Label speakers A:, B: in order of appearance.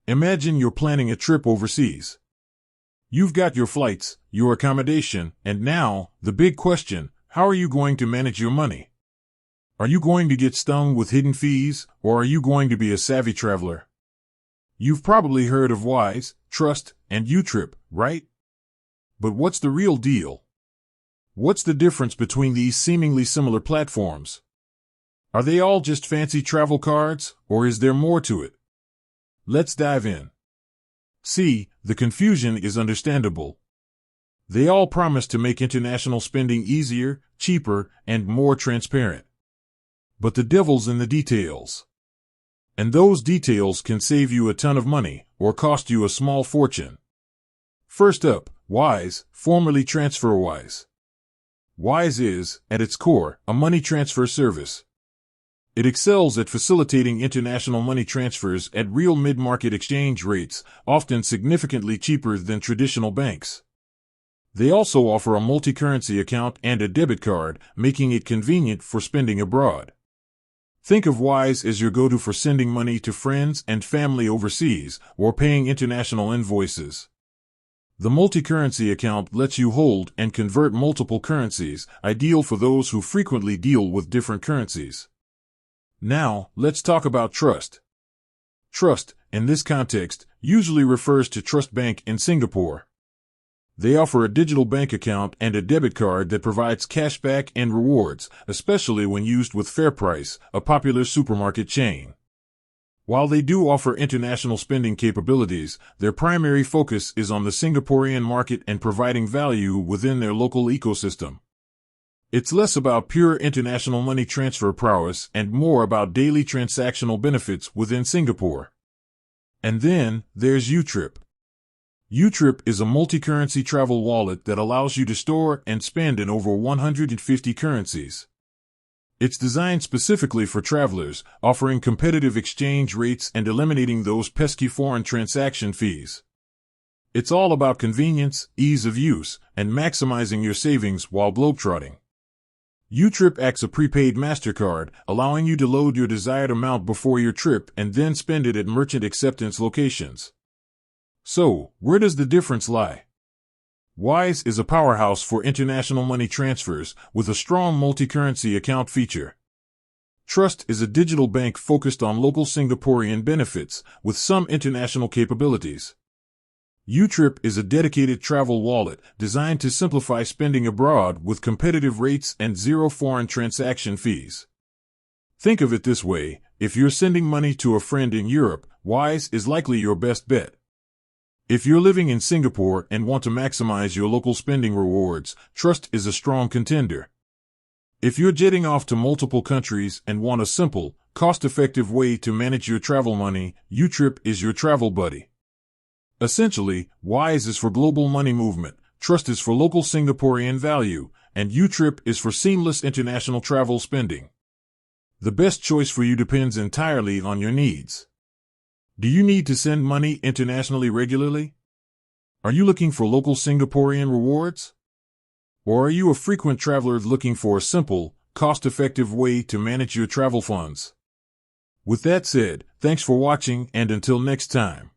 A: Imagine you're planning a trip overseas. You've got your flights, your accommodation, and now, the big question, how are you going to manage your money? Are you going to get stung with hidden fees, or are you going to be a savvy traveler? You've probably heard of Wise, Trust, and YouTrip, right? But what's the real deal? What's the difference between these seemingly similar platforms? Are they all just fancy travel cards, or is there more to it? Let's dive in. See, the confusion is understandable. They all promise to make international spending easier, cheaper, and more transparent. But the devil's in the details. And those details can save you a ton of money, or cost you a small fortune. First up, Wise, formerly TransferWise. Wise is, at its core, a money transfer service. It excels at facilitating international money transfers at real mid-market exchange rates, often significantly cheaper than traditional banks. They also offer a multi-currency account and a debit card, making it convenient for spending abroad. Think of Wise as your go-to for sending money to friends and family overseas, or paying international invoices. The multi-currency account lets you hold and convert multiple currencies, ideal for those who frequently deal with different currencies. Now, let's talk about Trust. Trust, in this context, usually refers to Trust Bank in Singapore. They offer a digital bank account and a debit card that provides cashback and rewards, especially when used with FairPrice, a popular supermarket chain. While they do offer international spending capabilities, their primary focus is on the Singaporean market and providing value within their local ecosystem. It's less about pure international money transfer prowess and more about daily transactional benefits within Singapore. And then, there's YouTrip. YouTrip is a multi-currency travel wallet that allows you to store and spend in over 150 currencies. It's designed specifically for travelers, offering competitive exchange rates and eliminating those pesky foreign transaction fees. It's all about convenience, ease of use, and maximizing your savings while globetrotting. YouTrip acts a prepaid MasterCard, allowing you to load your desired amount before your trip and then spend it at merchant acceptance locations. So, where does the difference lie? Wise is a powerhouse for international money transfers with a strong multi-currency account feature. Trust is a digital bank focused on local Singaporean benefits, with some international capabilities. YouTrip is a dedicated travel wallet designed to simplify spending abroad with competitive rates and zero foreign transaction fees. Think of it this way, if you're sending money to a friend in Europe, Wise is likely your best bet. If you're living in Singapore and want to maximize your local spending rewards, Trust is a strong contender. If you're jetting off to multiple countries and want a simple, cost-effective way to manage your travel money, YouTrip is your travel buddy. Essentially, Wise is for global money movement, Trust is for local Singaporean value, and YouTrip is for seamless international travel spending. The best choice for you depends entirely on your needs. Do you need to send money internationally regularly? Are you looking for local Singaporean rewards? Or are you a frequent traveler looking for a simple, cost-effective way to manage your travel funds? With that said, thanks for watching and until next time.